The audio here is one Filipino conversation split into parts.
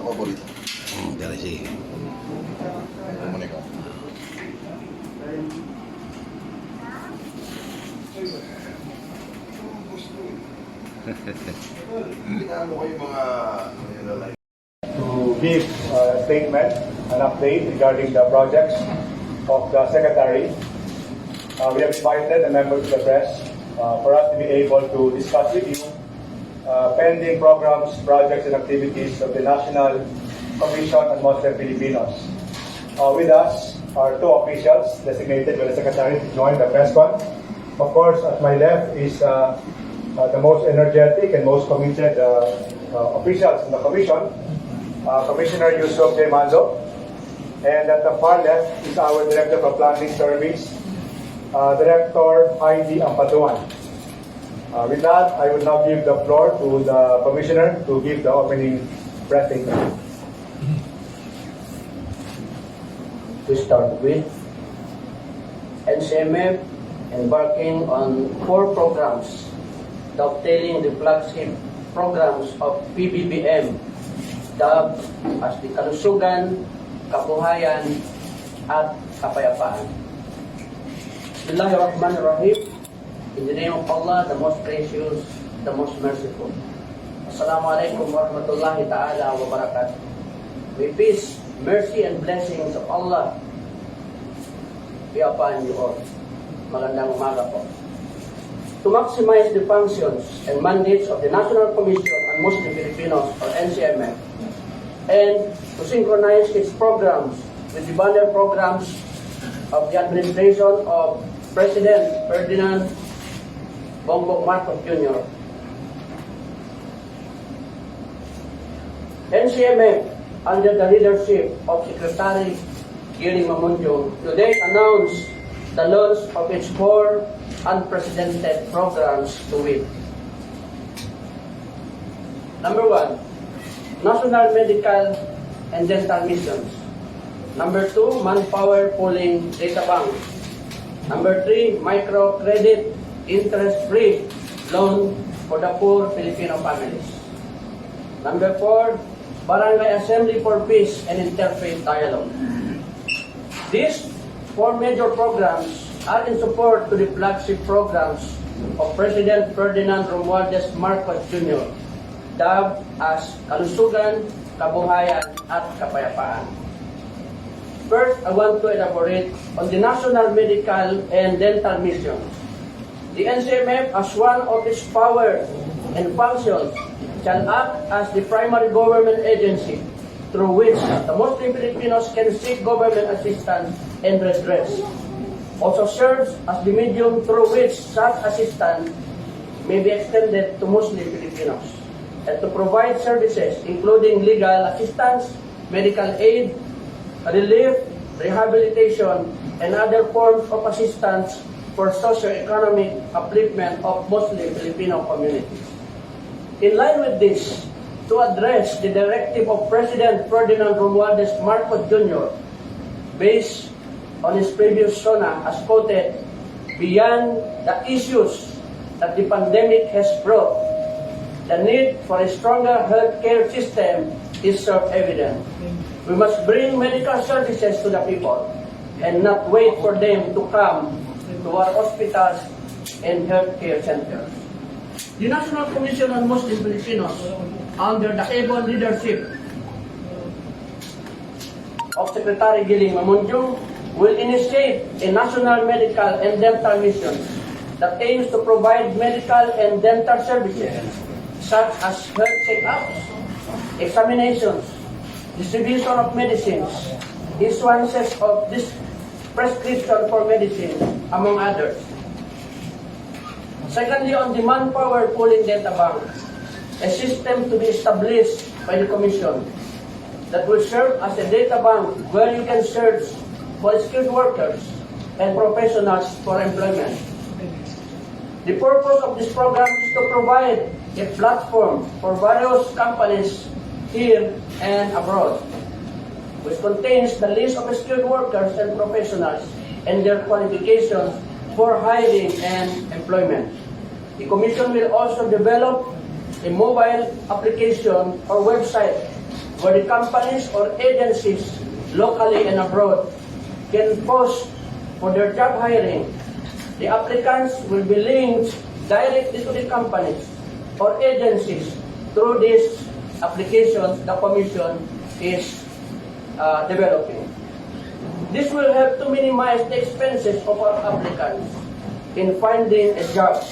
paborito. Dari sige. Ano mo na ikaw? Tingnan mo kayo mga to give a statement, an update regarding the projects of the Secretary. We have invited a member of the press for us to be able to discuss with you pending programs, projects, and activities of the National Commission on Muslim Filipinos. With us are two officials designated by the Secretary to join the press con. Of course, at my left is the most energetic and most committed officials in the Commission, Commissioner Jocfer, and at the far left is our Director of Planning Service, Director Atty. With that, I will now give the floor to the Commissioner to give the opening press statement. To start with, NCMF embarking on 4 programs dovetailing the flagship programs of PBBM, dubbed as the Kalusugan, Kabuhayan, at Kapayapaan. Bismillahirrahmanirrahim. In the name of Allah, the most gracious, the most merciful. Assalamualaikum warahmatullahi ta'ala wa barakatuh. May peace, mercy, and blessings of Allah be upon you all. Magandang umaga po. To maximize the functions and mandates of the National Commission on Muslim Filipinos, or NCMF, and to synchronize its programs with the banner programs of the administration of President Ferdinand BongBong Jr. NCMF, under the leadership of Secretary Guiling Mamondiong, today announced the launch of its 4 unprecedented programs to wit. Number 1, National Medical and Dental Missions. Number 2, Manpower Pooling Data Bank. Number 3, Microcredit Interest-Free Loan for the poor Filipino families. Number 4, Barangay Assembly for Peace and Interfaith Dialogue. These 4 major programs are in support to the flagship programs of President Ferdinand Romualdez Marcos Jr., dubbed as Kalusugan, Kabuhayan, at Kapayapaan. First, I want to elaborate on the National Medical and Dental Mission. The NCMF, as one of its powers and functions, shall act as the primary government agency through which the Muslim Filipinos can seek government assistance and redress. Also serves as the medium through which such assistance may be extended to Muslim Filipinos, and to provide services including legal assistance, medical aid, relief, rehabilitation, and other forms of assistance for socio-economic upliftment of Muslim Filipino communities. In line with this, to address the directive of President Ferdinand Romualdez Marcos Jr., based on his previous SONA, as quoted, beyond the issues that the pandemic has brought, the need for a stronger healthcare system is self-evident. We must bring medical services to the people and not wait for them to come to our hospitals and healthcare centers. The National Commission on Muslim Filipinos, under the able leadership of Secretary Guiling Mamondiong, will initiate a national medical and dental mission that aims to provide medical and dental services such as health check-ups, examinations, distribution of medicines, issuances of this prescription for medicine, among others. Secondly, on the Manpower Pooling Data Bank, a system to be established by the Commission that will serve as a data bank where you can search for skilled workers and professionals for employment. The purpose of this program is to provide a platform for various companies here and abroad, which contains the list of skilled workers and professionals and their qualifications for hiring and employment. The Commission will also develop a mobile application or website where the companies or agencies locally and abroad can post for their job hiring. The applicants will be linked directly to the companies or agencies through these applications the Commission is developing. This will help to minimize the expenses of our applicants in finding a job.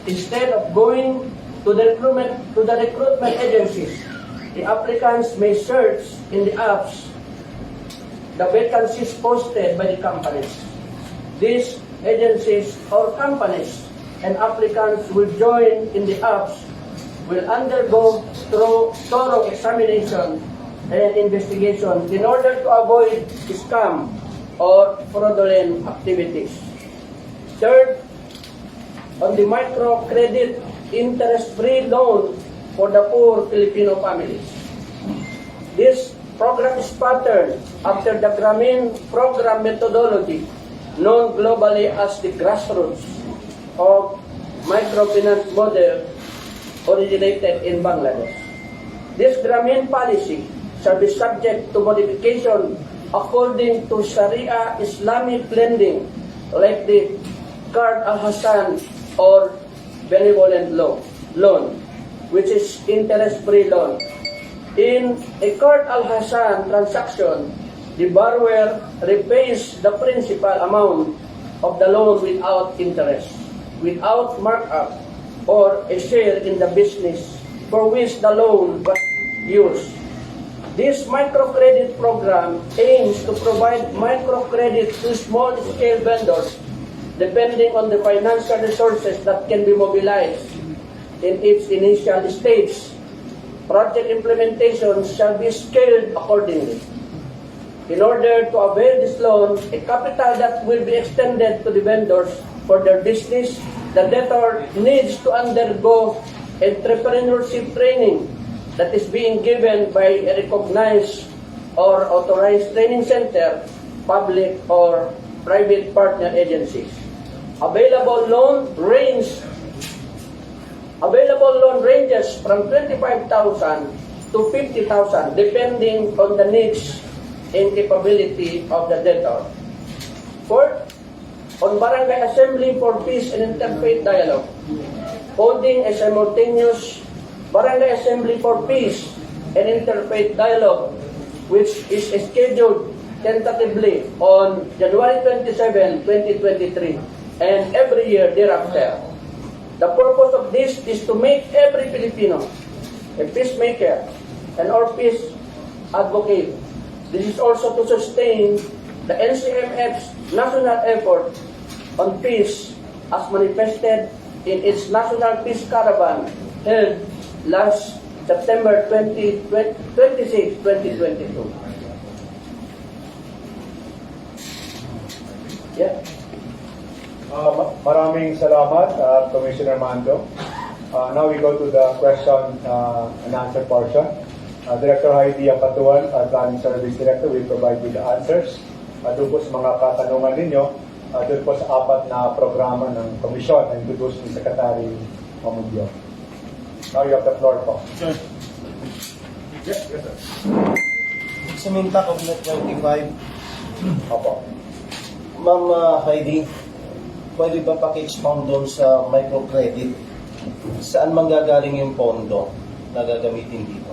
Instead of going to the recruitment agencies, the applicants may search in the apps the vacancies posted by the companies. These agencies or companies and applicants will join in the apps, will undergo thorough examination and investigation in order to avoid scam or fraudulent activities. Third, on the microcredit interest-free loan for the poor Filipino families. This program is patterned after the Grameen program methodology, known globally as the grassroots of microfinance model originated in Bangladesh. This Grameen policy shall be subject to modification according to Sharia Islamic lending like the Qard al-Hasan or benevolent loan, which is interest-free loan. In a Qard al-Hasan transaction, the borrower repays the principal amount of the loan without interest, without markup, or a share in the business for which the loan was used. This microcredit program aims to provide microcredit to small-scale vendors depending on the financial resources that can be mobilized in its initial stage. Project implementation shall be scaled accordingly. In order to avail this loan, a capital that will be extended to the vendors for their business, the debtor needs to undergo entrepreneurship training that is being given by a recognized or authorized training center, public or private partner agencies. Available loan ranges from 25,000 to 50,000 depending on the needs and capability of the debtor. Fourth, on barangay assembly for peace and interfaith dialogue, holding a simultaneous barangay assembly for peace and interfaith dialogue, which is scheduled tentatively on January 27, 2023, and every year thereafter. The purpose of this is to make every Filipino a peacemaker and or peace advocate. This is also to sustain the NCMF's national effort on peace as manifested in its National Peace Caravan held last September 26, 2022. Yeah. Maraming salamat, Commissioner Mando. Now we go to the question and answer portion. Director Heidi Apatuan, Planning Service Director, will provide you the answers. Doon po sa mga katanungan ninyo, doon po sa 4 na programa ng komisyon na introduce ni Secretary Mamondiong. Now you have the floor po. Sir. Yes, sir. Suminta Cabinet 25. Opo. Ma'am Heidi, pwede ba paki-expound doon sa microcredit? Saan manggagaling yung pondo na gagamitin dito?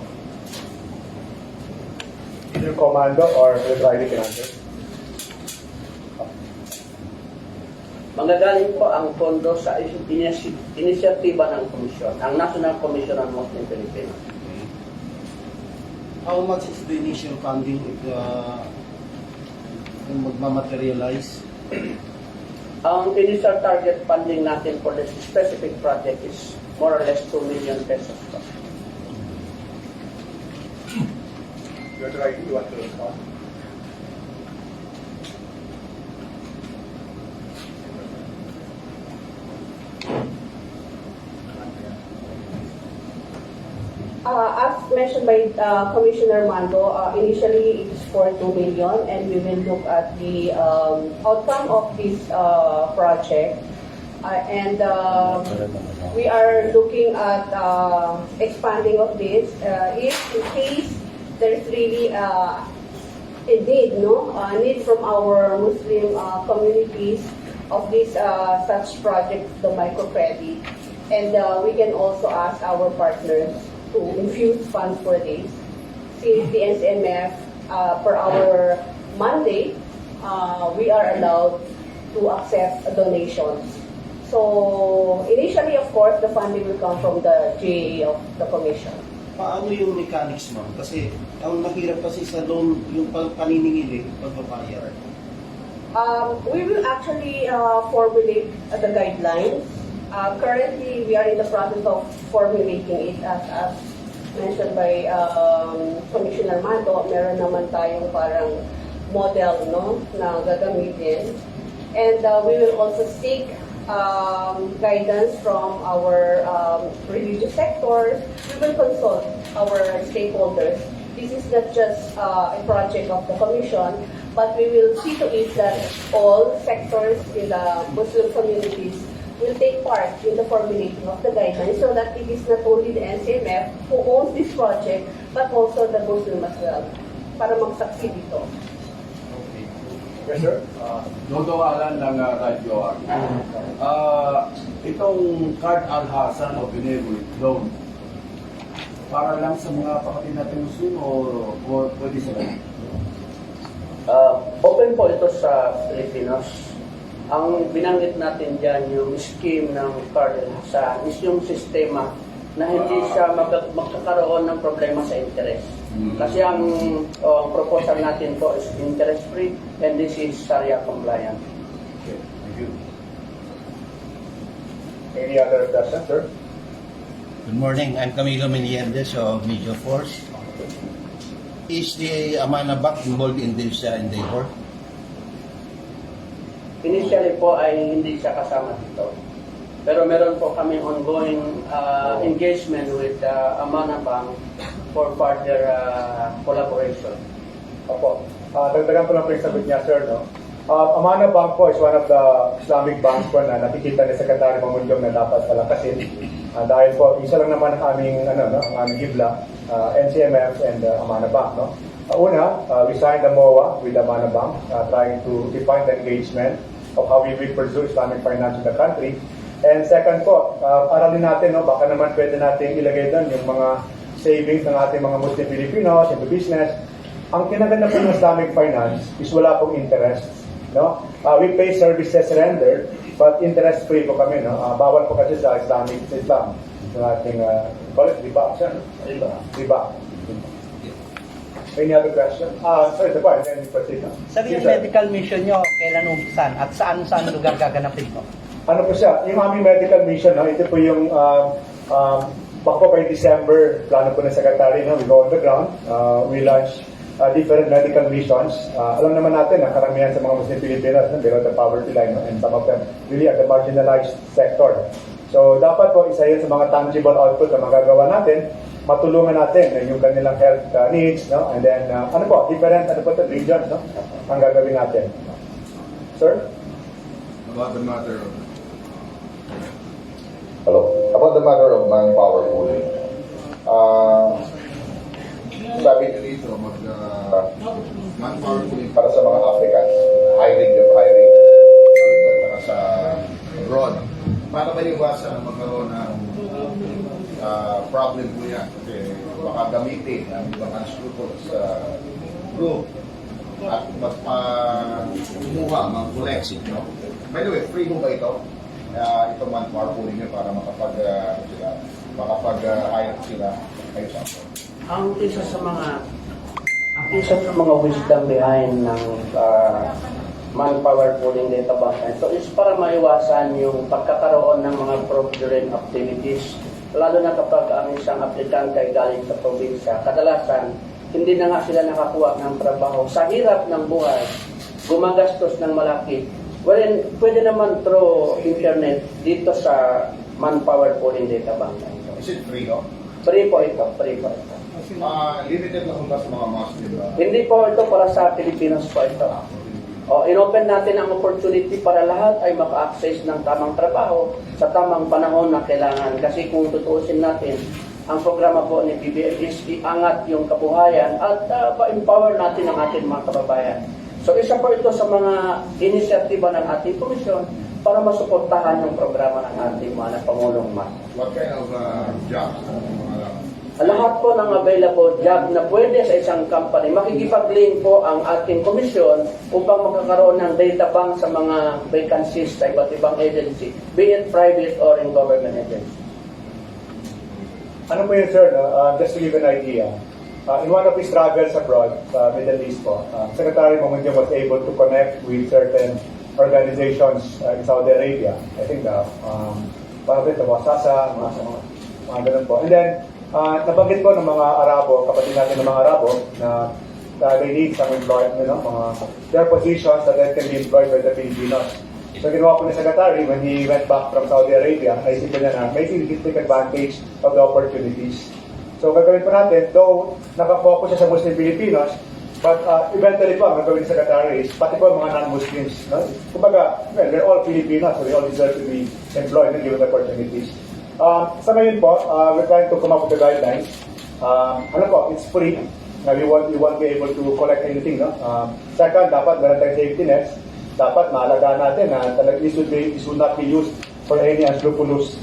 Either Commando or Bldg can answer. Manggagaling po ang pondo sa inisyatiba ng komisyon, ang National Commission on Muslim Filipinos. How much is the initial funding if magmamaterialize? Ang initial target funding natin for this specific project is more or less 2 million pesos. Director Heidi, you want to respond? As mentioned by Commissioner Mando, initially it is for 2 million, and we will look at the outcome of this project. We are looking at expanding of this. If in case there's really a need, no? A need from our Muslim communities of this such project, the microcredit. And we can also ask our partners to infuse funds for this. Since the NCMF, per our mandate, we are allowed to accept donations. So, initially, of course, the funding will come from the GA of the Commission. Paano yung mechanics, ma'am? Kasi ang mahirap kasi sa loan, yung paniningil pagbabayar. We will actually formulate the guidelines. Currently, we are in the process of formulating it as mentioned by Commissioner Mando. Meron naman tayong parang model, no, na gagamitin. And we will also seek guidance from our religious sectors. We will consult our stakeholders. This is not just a project of the Commission, but we will see to it that all sectors in the Muslim communities will take part in the formulating of the guidelines so that it is not only the NCMF who owns this project, but also the Muslim as well, para mag-succeed ito. Yes, sir. Dodoalan ng radyo. Itong card al-Hasan o benevolent loan, para lang sa mga kapatid natin Muslim o pwede sa lahat? Open po ito sa Filipinos. Ang binanggit natin dyan, yung scheme ng card al-Hasan is yung sistema na hindi siya magkakaroon ng problema sa interest. Kasi ang proposal natin po is interest-free and this is Sharia compliant. Okay, thank you. Any other questions, sir? Good morning. I'm Camilo Meliendez of Media Force. Is the Amana Bank involved in this endeavor? Initially po ay hindi siya kasama dito. Pero meron po kami ongoing engagement with Amana Bank for further collaboration. Opo. Dagdagan ko lang po yung sagot niya, sir. No? Amana Bank po is one of the Islamic banks po na nakikita ni Secretary Mamondiong na dapat palakasin. Dahil po, isa lang naman ang aming, ang aming hibla, NCMF and Amana Bank. No? Una, we signed a MOA with Amana Bank, trying to define the engagement of how we will pursue Islamic finance in the country. And second po, aralin natin, no, baka naman pwede natin ilagay doon yung mga savings ng ating mga Muslim Filipinos into business. Ang kinaganda po ng Islamic finance is wala pong interest. No? We pay services rendered, but interest-free po kami. No? Bawal po kasi sa Islam. Sa ating, call it riba. Riba. Any other question? Sorry, the point. Then proceed. Sir, yung medical mission nyo, kailan umpisan at saan lugar gaganapin po? Ano po siya? Yung aming medical mission, no? Ito po yung bako by December, plano po ng Secretary, no? We go on the ground. We launch different medical missions. Alam naman natin na karamihan sa mga Muslim Filipinos, no? Below the poverty line, no? And some of them really are the marginalized sector. So dapat po isa yun sa mga tangible output na magagawa natin, matulungan natin yung kanilang health needs, no? And then different regions, no? Ang gagawin natin. Sir? About the matter of about the matter of manpower pooling. Sabi niyo dito, manpower pooling para sa mga Africans, hiring dito para sa abroad. Para ba iwasan na magkaroon ng problem po yan? Kasi baka gamitin ang ibang unscrupulous group at kumuha, mag-collect. No? By the way, free mo ba ito? Itong manpower pooling nyo para makapag-hire sila kayo sa ako. Ang isa sa mga wisdom behind ng manpower pooling data bank ito is para maiwasan yung pagkakaroon ng mga fraudulent activities, lalo na kapag ang isang aplikante ay galing sa probinsya. Kadalasan, hindi na nga sila nakakuha ng trabaho. Sa hirap ng buhay, gumagastos ng malaki. Well, pwede naman through internet dito sa manpower pooling data bank. Is it free, no? Free po ito. Limited lang ba sa mga Muslim? Hindi po ito para sa Filipinos po ito. Inopen natin ang opportunity para lahat ay maka-access ng tamang trabaho sa tamang panahon na kailangan. Kasi kung tutuusin natin, ang programa po ni PBBM is iangat yung kabuhayan at pa-empower natin ang ating mga kababayan. So isa po ito sa mga inisyatiba ng ating komisyon para masuportahan yung programa ng ating mga Pangulong Ma. What kind of jobs? Lahat po ng available job na pwede sa isang company, makikipag-link po ang ating komisyon upang makakaroon ng data bank sa mga vacancies sa iba't ibang agency, be it private or in government agency. Ano po yun, sir? Just to give an idea, in one of his travels abroad, sa Middle East po, Secretary Mamondiong was able to connect with certain organizations in Saudi Arabia. I think parang ito, Wasasa, mga ganun po. And then, nabanggit po ng mga Arabo, kapatid natin ng mga Arabo, na they need some employment, their positions that they can be employed by the Filipinos. So ginawa po ni Secretary when he went back from Saudi Arabia, naisip niya na maybe we can take advantage of the opportunities. So gagawin po natin, though nakafocus siya sa Muslim Filipinos, but eventually po ang gagawin ni Secretary is pati po mga non-Muslims. No? Kumbaga, well, they're all Filipinos, so they all deserve to be employed and given opportunities. Sa ngayon po, we're trying to come up with the guidelines. It's free. We won't be able to collect anything. No? Second, dapat meron tayong safety nets. Dapat maalagaan natin na this should not be used for any unscrupulous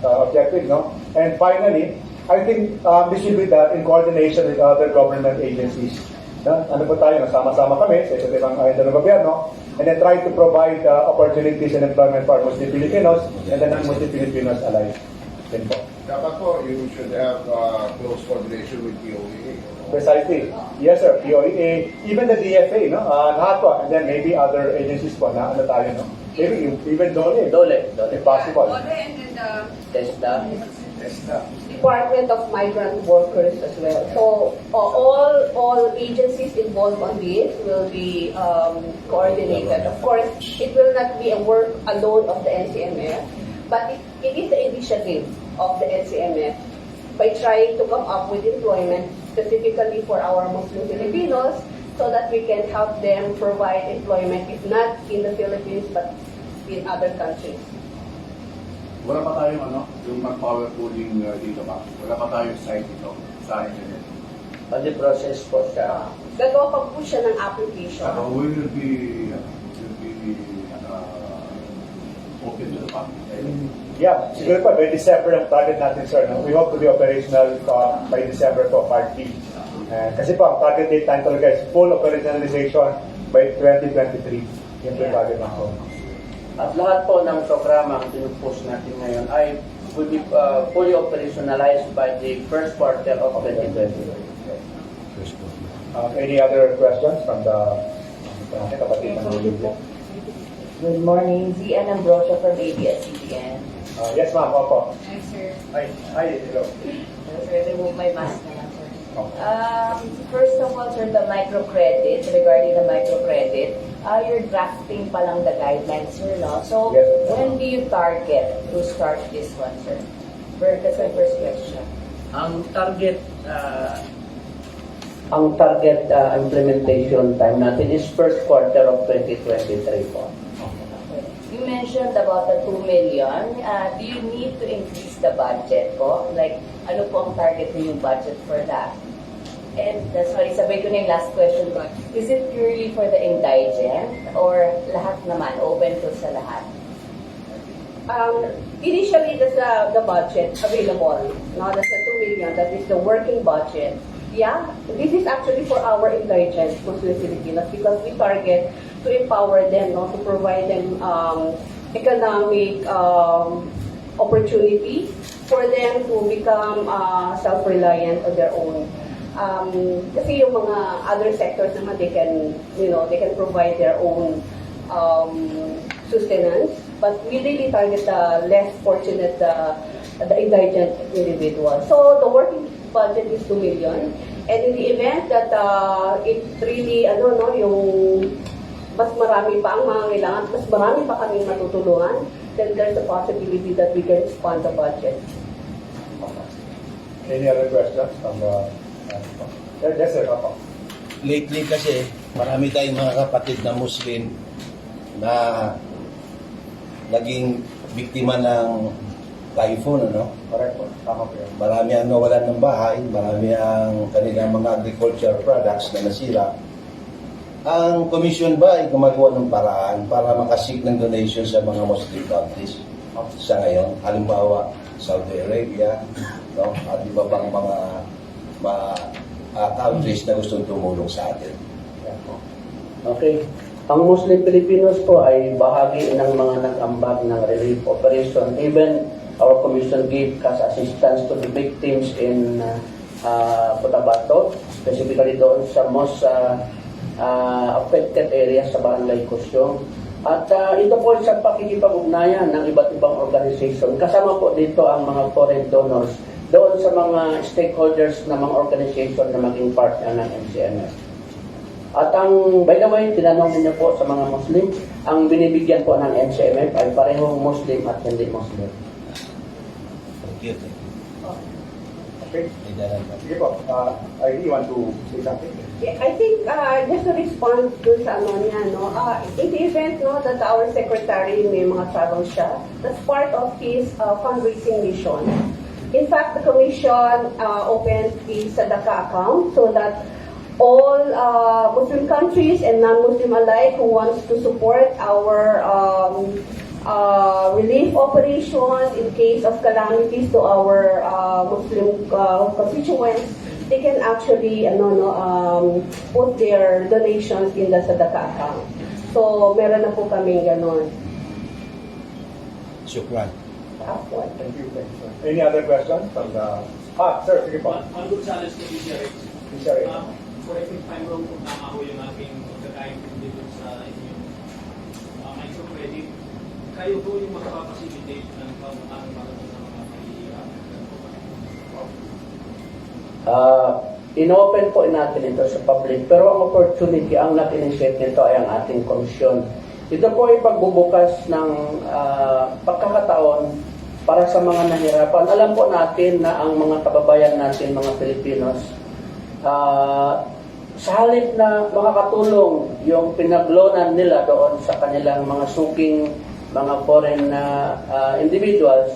objective. No? And finally, I think this should be done in coordination with other government agencies. Ano po tayo, sama-sama kami sa isa't ibang ahensya ng gobyerno, and then try to provide opportunities and employment for Muslim Filipinos and then non-Muslim Filipinos alike. Yan po. Dapat po, you should have close coordination with POEA. Precisely. Yes, sir. POEA, even the DFA, no? Lahat po. And then maybe other agencies po na ano tayo, no? Maybe even DOLE. If possible. Department of Migrant Workers as well. So all agencies involved on this will be coordinated. Of course, it will not be a work alone of the NCMF, but it is the initiative of the NCMF by trying to come up with employment specifically for our Muslim Filipinos so that we can help them provide employment, if not in the Philippines, but in other countries. Wala pa tayong yung manpower pooling dito ba? Wala pa tayong site dito sa internet. On the process po siya. Gagawa pa po siya ng application. We will be open to the public. Yeah, siguro pa, by December ang target natin, sir. No? We hope to be operational by December po, Part B. Kasi po, ang target date time talaga is full operationalization by 2023. Yung target lang po. At lahat po ng programa ang pinupost natin ngayon ay will be fully operationalized by the first quarter of 2023. Any other questions from the kapatid ng Bldg? Good morning, Zian Ambrosio from ABS-CBN. Yes, ma'am. Opo. Hi, sir. Hi, hello. Sir, remove my mask na lang, sir. First of all, sir, the microcredit, regarding the microcredit, you're drafting pa lang the guidelines, sir, no? So, yes, when do you target to start this one, sir? That's my first question. Ang target implementation time natin is first quarter of 2023 po. You mentioned about the 2 million. Do you need to increase the budget po? Like, ano po ang target niyo yung budget for that? And, sorry, sabay ko na yung last question ko. Is it purely for the indigent or lahat naman, open to sa lahat? Initially, that's the budget available. No, that's the 2 million. That is the working budget. Yeah, this is actually for our indigent Muslim Filipinos because we target to empower them, no, to provide them economic opportunity for them to become self-reliant on their own. Kasi yung mga other sectors naman, they can provide their own sustenance, but we really target the less fortunate, the indigent individual. So the working budget is 2 million, and in the event that it really, yung mas marami pa ang mga kailangan, mas marami pa kaming matutulungan, then there's a possibility that we can expand the budget. Any other questions from the... Yes, sir. Lately kasi, marami tayong mga kapatid na Muslim na naging biktima ng typhoon, ano? Correct po. Tama po yan. Marami ang nawalan ng bahay, marami ang kanilang mga agriculture products na nasira. Ang commission ba ay gumagawa ng paraan para makasik ng donation sa mga Muslim countries sa ngayon? Halimbawa, Saudi Arabia, no? At iba pang mga countries na gustong tumulong sa atin. Okay. Ang Muslim Filipinos po ay bahagi ng mga nag-ambag ng relief operation. Even our commission gave cash assistance to the victims in Cotabato, specifically doon sa most affected areas sa Barangay Kusyong. At ito po sa pakikipag-ugnayan ng iba't ibang organization. Kasama po dito ang mga foreign donors doon sa mga stakeholders na mga organization na maging partner ng NCMF. At by the way, tinanong niyo po sa mga Muslim, ang binibigyan po ng NCMF ay parehong Muslim at hindi Muslim. Thank you. Okay. Sige po. I really want to say something. Yeah, I think just to respond to sa ano niya, no, in the event no, that our secretary may mga travel siya, that's part of his fundraising mission. In fact, the commission opened a Sadaka account so that all Muslim countries and non-Muslim alike who wants to support our relief operations in case of calamities to our Muslim constituents, they can actually put their donations in the Sadaka account. So, meron na po kaming ganon. Shukran. Thank you. Any other questions from the... sir, sige po. On Gonzales to PCRX. PCRX. Correct me if I'm wrong kung tama ho yung aking pagkakaintindi dito sa inyong microcredit. Kayo po yung makapapacilitate ng pamutang para sa mga mahihirap. Inopen po natin ito sa public, pero ang opportunity, ang nag-initiate nito ay ang ating komisyon. Ito po ay pagbubukas ng pagkakataon para sa mga nahirapan. Alam po natin na ang mga kababayan natin, mga Filipinos, sa halip na makakatulong yung pinaglonan nila doon sa kanilang mga suking mga foreign individuals,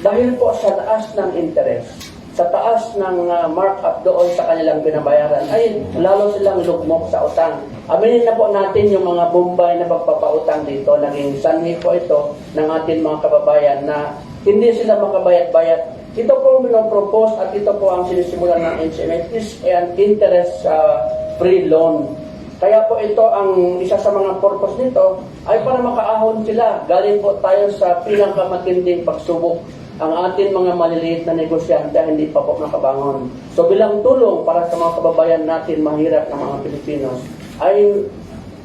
dahil po sa taas ng interest, sa taas ng markup doon sa kanilang binabayaran, ay lalo silang lugmok sa utang. Aminin na po natin yung mga Bombay na pagpapautang dito, naging sanhi po ito ng ating mga kababayan na hindi sila makabayat-bayat. Ito po pinopropose at ito po ang sinisimulan ng NCMF is an interest-free loan. Kaya po ito ang isa sa mga purpose nito ay para makaahon sila. Galing po tayo sa pinakamatinding pagsubok ang ating mga maliliit na negosyante hindi pa po nakabangon. So bilang tulong para sa mga kababayan natin mahirap na mga Pilipinos ay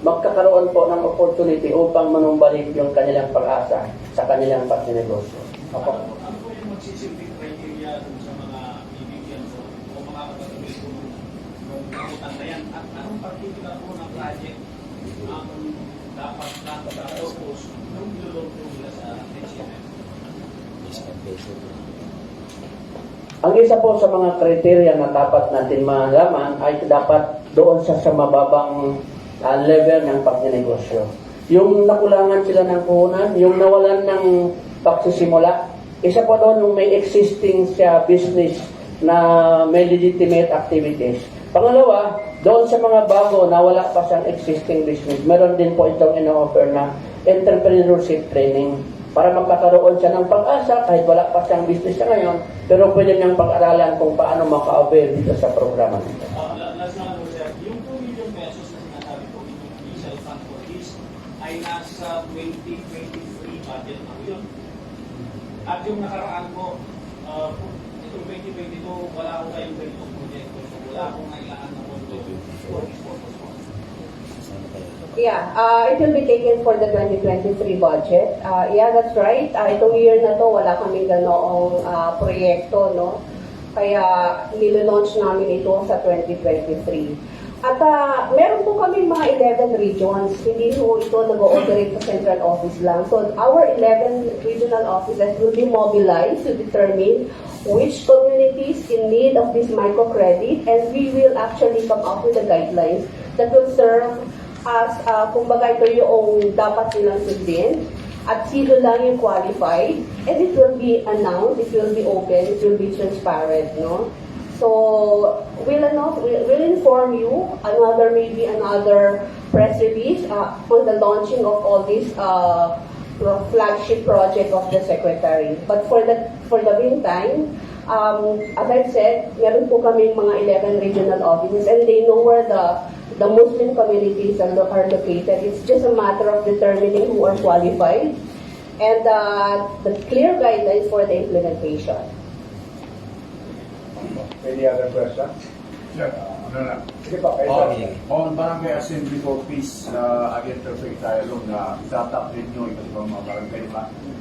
magkakaroon po ng opportunity upang manumbalik yung kanilang pag-asa sa kanilang pagninegosyo. Ano po yung magsisilbing criteria sa mga bibigyan o mga kapatid po ng utang na yan? At anong particular po ng project ang dapat na-propose nung nilulong po nila sa NCMF? Ang isa po sa mga kriteria na dapat natin malaman ay dapat doon sa mababang level ng pagninegosyo. Yung nakulangan sila ng puhunan, yung nawalan ng pagsisimula, isa po doon yung may existing siya business na may legitimate activities. Pangalawa, doon sa mga bago na wala pa siyang existing business, meron din po itong ino-offer na entrepreneurship training para magkakaroon siya ng pag-asa kahit wala pa siyang business siya ngayon, pero pwede niyang pag-aralan kung paano maka-avail dito sa programa nito. Last na po, sir, yung 2 million pesos na sinasabi po yung initial fund for this ay nasa 2023 budget na po yun. At yung nakaraan po, itong 2022, wala ko kayong ganitong proyekto. So wala akong kailangan na mundo for this purpose po. Yeah, it will be taken for the 2023 budget. Yeah, that's right. Itong year na to, wala kaming ganoong proyekto, no? Kaya nilo-launch namin ito sa 2023. At meron po kami mga 11 regions. Hindi po ito nag-ooperate sa central office lang. So our 11 regional offices will be mobilized to determine which communities in need of this microcredit, and we will actually come up with the guidelines that will serve as kumbaga ito yung dapat silang sundin. at sino lang yung qualified, and it will be announced, it will be open, it will be transparent, no? So we'll inform you maybe another press release on the launching of all these flagship project of the secretary. But for the meantime, as I've said, meron po kaming mga 11 regional offices, and they know where the Muslim communities are located. It's just a matter of determining who are qualified and the clear guidelines for the implementation. Any other questions? Sir, ano na? Sige pa, kayo. On Barangay Assembly for Peace, again, perfect dialogue na itatap din nyo iba't ibang mga barangay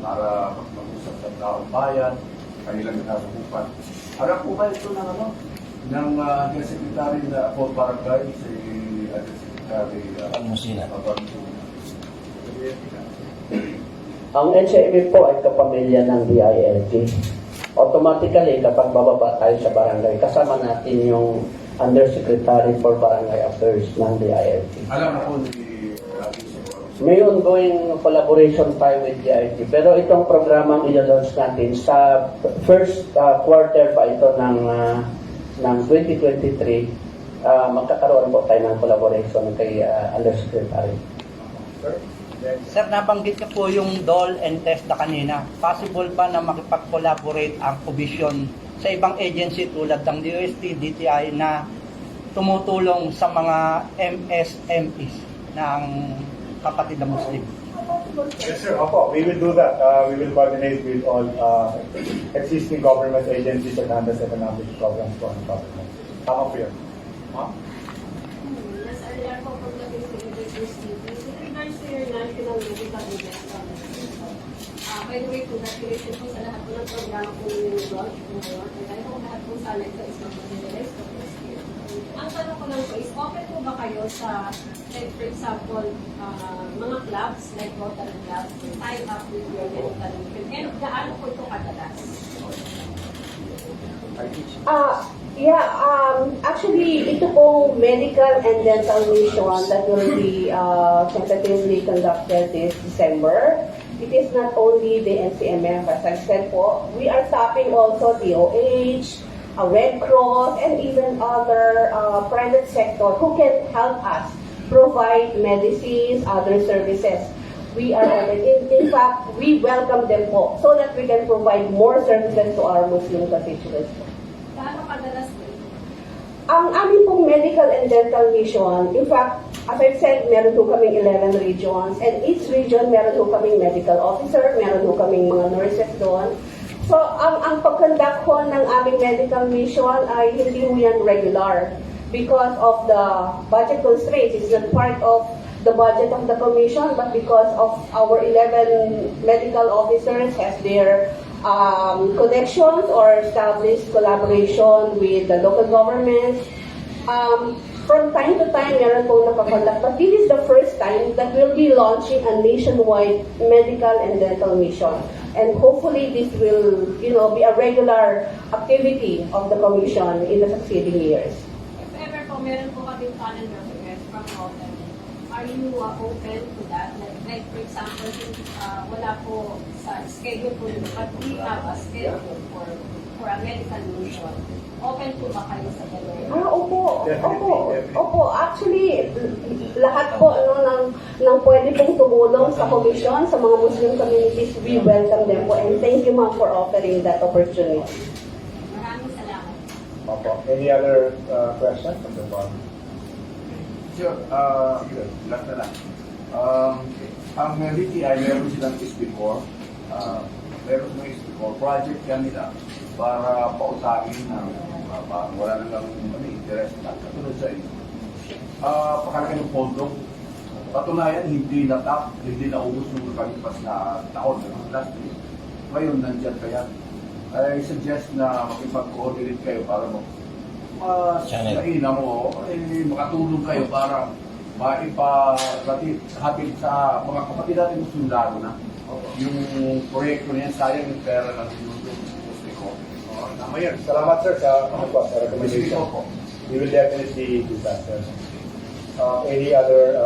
para mag-usap sa taong bayan, kanilang nakasabukan. Harap po ba ito ng ng Secretary na for Barangay, si Secretary Musina. Ang NCMF po ay kapamilya ng BILG. Automatically, kapag bababa tayo sa barangay, kasama natin yung Undersecretary for Barangay Affairs ng BILG. Alam na po ni May ongoing collaboration tayo with DIT. Pero itong programang i-launch natin sa first quarter pa ito ng 2023, magkakaroon po tayo ng collaboration kay Undersecretary. Sir, nabanggit niyo po yung DOL and TESDA kanina. Possible ba na makipag-collaborate ang commission sa ibang agency tulad ng DOST, DTI na tumutulong sa mga MSMEs ng kapatid na Muslim? Yes, sir. Opo, we will do that. We will coordinate with all existing government agencies that handle economic programs for the government. Tama po yun. Yes, earlier po pagdating sa university, with regards to your national medical investment, by the way, congratulations po sa lahat po ng programa po yung launch po ngayon. And I hope lahat po sana ito is mag-materialize po this year. Ang tanong ko lang po is, open po ba kayo sa, like for example, mga clubs, like Rotary clubs, tie up with your medical mission? And gaano po ito kadalas? Actually, ito pong medical and dental mission that will be tentatively conducted this December. It is not only the NCMF, as I said po, we are tapping also DOH, Red Cross, and even other private sector who can help us provide medicines, other services. We are already, in fact, we welcome them po so that we can provide more services to our Muslim constituents. Gaano kadalas po? Ang aming pong medical and dental mission, in fact, as I've said, meron po kaming 11 regions, and each region meron po kaming medical officer, meron po kaming mga nurses doon. So, ang pag-conduct po ng aming medical mission ay hindi po yan regular because of the budget constraints. It's not part of the budget of the commission, but because of our 11 medical officers has their connections or established collaboration with the local governments. From time to time, meron pong nakakonduct. But this is the first time that we'll be launching a nationwide medical and dental mission. And hopefully this will, be a regular activity of the commission in the succeeding years. If ever po, meron po kaming calendar request from Rotary. Are you open to that? Like for example, wala po sa schedule po nyo, but we have a schedule for a medical mission. Open po ba kayo sa gano'n? Opo. Actually, lahat po ng pwede pong tumulong sa commission, sa mga Muslim communities, we welcome them po. And thank you, ma'am, for offering that opportunity. Maraming salamat. Opo. Any other questions from the board? Sure, last na lang. Ang DTI, meron silang SB4. Meron silang SB4. Project yan nila para pautangin na wala nang interest na katulad sa inyo. Pakalaki ng pondo. Patunayan, hindi natap, hindi naubos ng kalipas na taon. Last year. Ngayon, nandyan kaya. I suggest na makipag-coordinate kayo para mahina mo, makatulong kayo para maipahatid sa mga kapatid natin sundalo na. Yung proyekto niyan, sayang yung pera ng gusto ko. Mayor, salamat sir sa recommendation. We will definitely do that, sir. Any other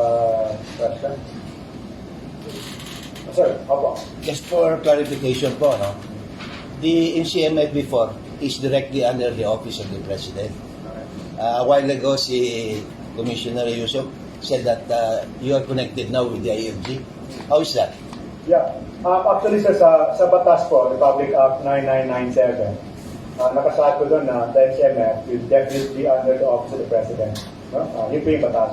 questions? Sir, opo. Just for clarification po, no? The NCMF before is directly under the office of the President. A while ago, si Commissioner Yusuf said that you are connected now with the IFG. How is that? Yeah. Actually, sir, sa batas po, Republic Act 9997, nakasaad ko doon na the NCMF will definitely under the office of the President. No? Yun po yung batas.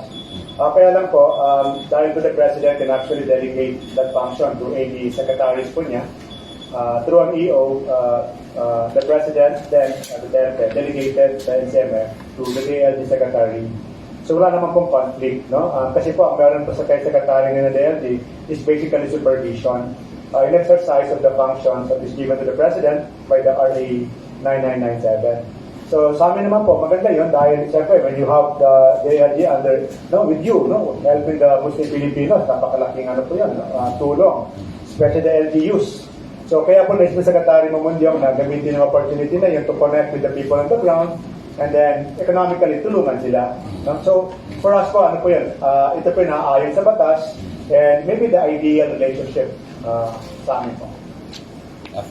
Kaya lang po, dahil po the President can actually delegate that function to any secretaries po niya, through an EO, the President then delegated the NCMF to the DLG Secretary. So wala naman pong conflict, no? Kasi po, ang meron po sa kay Secretary ng DLG is basically supervision in exercise of the functions that is given to the President by the RA 9997. So sa amin naman po, maganda yun dahil siyempre when you have the DLG under, with you, helping the Muslim Filipinos, napakalaking po yan, tulong, especially the LGUs. So kaya po naisip sa Secretary Mamondiong na gamitin yung opportunity na yun to connect with the people on the ground and then economically tulungan sila. So for us po, yun, ito po yung naaayon sa batas and maybe the ideal relationship sa amin po.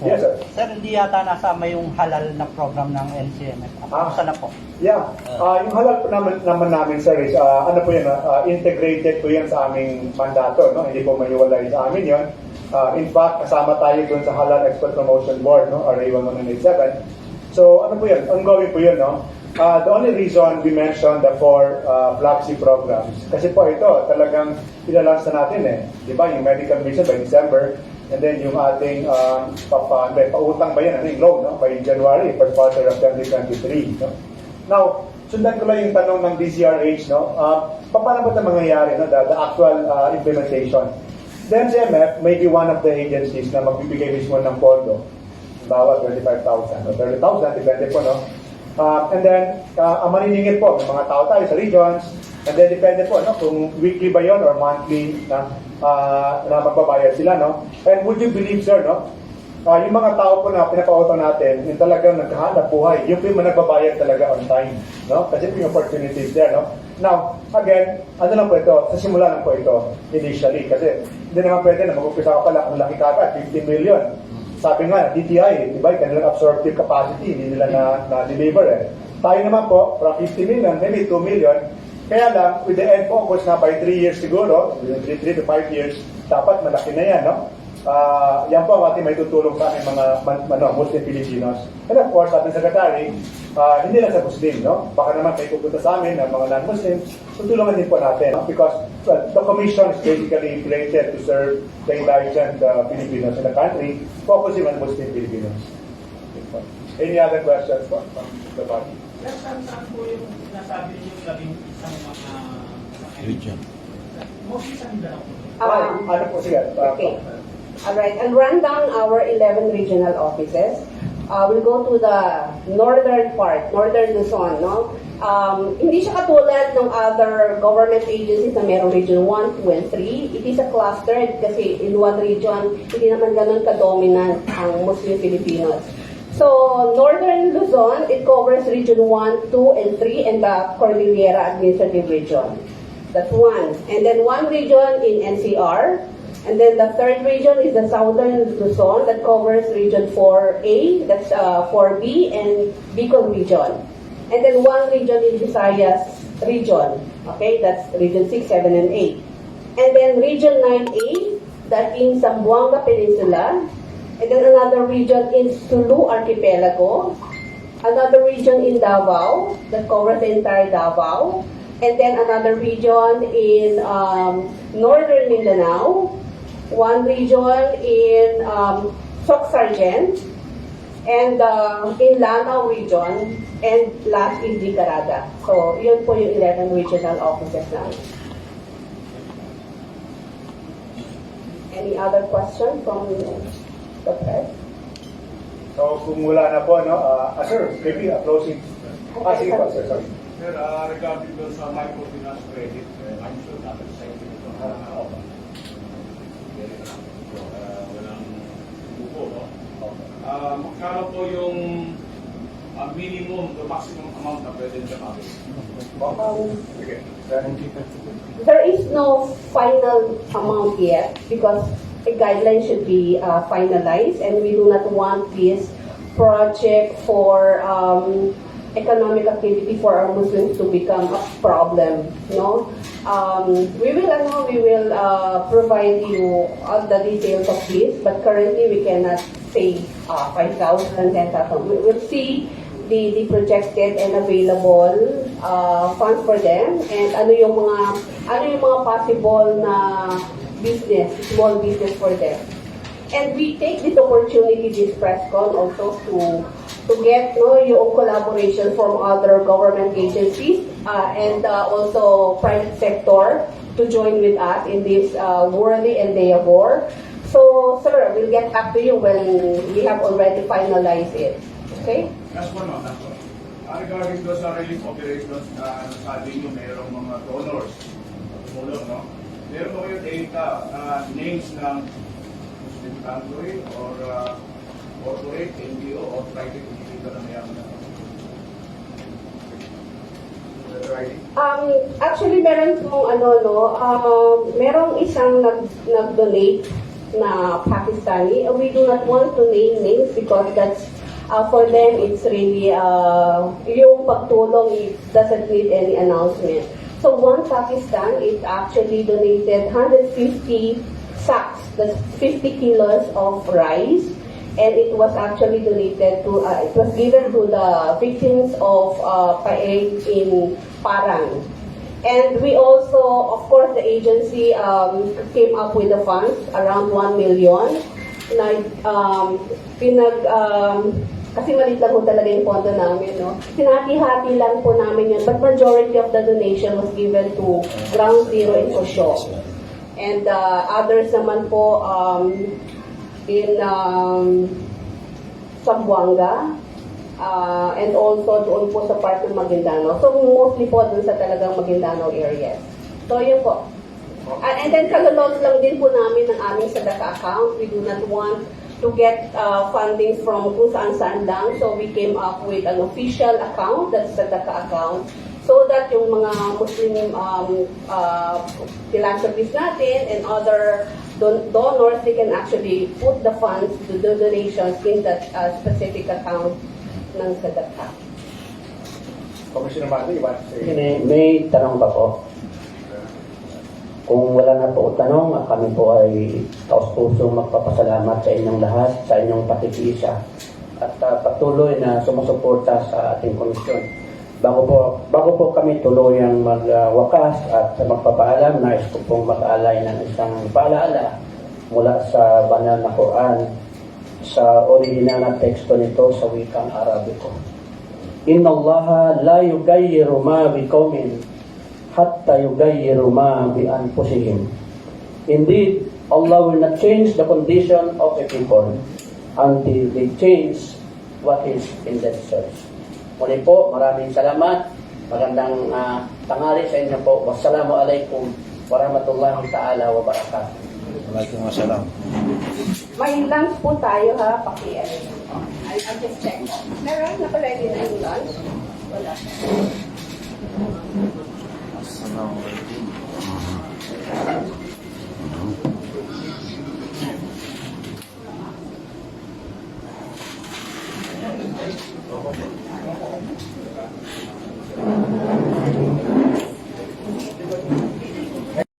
Yes, sir. Sir, hindi yata nasama yung halal na program ng NCMF. Saan na po? Yeah. Yung halal po naman namin, sir, is integrated po yan sa aming mandato. No? Hindi po maiwalay sa amin yun. In fact, kasama tayo dun sa Halal Export Promotion Board, no? RA 1187. So, po yan? Ongoing po yun, no? The only reason we mentioned the 4 Flagship programs, kasi po ito, talagang ilalans na natin Di ba? Yung medical mission by December, and then yung ating pautang ba yan, yung loan, no? By January, first quarter of 2023. No? Now, sundan ko lang yung tanong ng DCRH, no? Paano ba ito mangyayari, no? The actual implementation? The NCMF may be one of the agencies na magbibigay mismo ng pondo. Bawat 25,000 o 30,000, depende po, no? And then, ang maniningil po, may mga tao tayo sa regions, and then depende po, no? Kung weekly ba yun or monthly na magbabayad sila, no? And would you believe, sir, no? Yung mga tao po na pinapautang natin, yung talagang naghahanap buhay, yung po yung nagbabayad talaga on time, no? Kasi po yung opportunities there, no? Now, again, ano lang po ito? Sa simula lang po ito, initially, kasi hindi naman pwede na mag-upisa ka pala kung laki ka 50 million. Sabi nga, DTI, di ba, kanilang absorptive capacity, hindi nila na-deliver Tayo naman po, from 50 million, maybe 2 million, kaya lang, with the end focus na by 3 years siguro, 3 to 5 years, dapat malaki na yan, no? Yan po ang ating may tutulong sa aming mga Muslim Filipinos. And of course, ating Secretary, hindi lang sa Muslim, no? Baka naman kayo pupunta sa amin ng mga non-Muslim, tutulungan din po natin, no? Because the Commission is basically created to serve the enlightened Filipinos in the country, focusing on Muslim Filipinos. Any other questions from the body? Saan po yung nasabi niyo labing isang mga region? Mostly sa Mindanao po. Ano po siya? Okay. Alright, I'll run down our 11 regional offices. We'll go to the northern part, northern Luzon, no? Hindi siya katulad ng other government agencies na mayroong region 1, 2, and 3. It is a cluster kasi in one region, hindi naman ganun ka-dominant ang Muslim Filipinos. So, northern Luzon, it covers region 1, 2, and 3, and the Cordillera Administrative Region. That's one. And then one region in NCR. And then the third region is the southern Luzon that covers region 4A, that's 4B, and Bicol region. And then one region in Visayas region, okay, that's region 6, 7, and 8. And then region 9A, that in Zamboanga Peninsula. And then another region in Sulu Archipelago. Another region in Davao that covers the entire Davao. And then another region in northern Mindanao. One region in Soc-Sargent, and in Lanao region, and last is Licarada. So, yun po yung 11 regional offices namin. Any other question from the press? So, kung wala na po, no? Sir, maybe a closing. Sige po, sir, sorry. Sir, regarding doon sa microfinance credit, I'm sure dapat sa inyo ito walang buko, no? Magkano po yung minimum to maximum amount na pwede nyo kami? Sige. There is no final amount yet because guidelines should be finalized, and we do not want this project for economic activity for our Muslims to become a problem. No, we will provide you all the details of this, but currently we cannot say 5,000, 10,000. We will see the projected and available funds for them, and ano yung mga possible na business, small business for them. And we take this opportunity, this press con, also to get yung collaboration from other government agencies and also private sector to join with us in this worthy endeavor. So, sir, we'll get back to you when we have already finalized it. Okay? Last one, ma'am. Regarding those relief operations, sabi niyo mayroong mga donors, tumulong, no? Meron ba kayo data names ng Muslim country or corporate, NGO, or private individual na mayaman na? Actually, meron pong merong isang nag-donate na Pakistani. We do not want to name names because that's for them, it's really yung pagtulong, it doesn't need any announcement. So one Pakistan, it actually donated 150 sacks, that's 50 kilos of rice, and it was actually donated to, it was given to the victims of Paeg in Parang. And we also, of course, the agency came up with the funds, around 1 million. Kasi maliit lang po talaga yung pondo namin, no? Hinati-hati lang po namin yun, but majority of the donation was given to Ground Zero in Osho. And others naman po in Zamboanga, and also doon po sa part ng Maguindanao. So mostly po doon sa talagang Maguindanao areas. So yun po. And then kalulot lang din po namin ng aming Sadaka account. We do not want to get funding from kung saan-saan lang. So we came up with an official account, that's Sadaka account, so that yung mga Muslim philanthropists natin and other donors, they can actually put the funds, the donations in that specific account ng Sadaka. Commissioner Mando, you want to say? May tanong pa po. Kung wala na po tanong, kami po ay taos-pusong magpapasalamat sa inyong lahat, sa inyong pakikiisa at patuloy na sumusuporta sa ating komisyon. Bago po kami tuluyang magwakas at magpapaalam, nais ko pong mag-alay ng isang paalaala mula sa banal na Quran sa original na teksto nito sa wikang Arabiko. Inna Allaha la yugayyiru ma biqawmin hatta yugayyiru ma bi anfusihim. Indeed, Allah will not change the condition of a people until they change what is in themselves. Muli po, maraming salamat. Magandang tanghali sa inyo po. Wassalamualaikum warahmatullahi ta'ala wa barakatuh. Waalaikumsalam. May lunch po tayo, ha? I'll just check. Meron? Naka-ready na yung lunch? Wala. Assalamualaikum.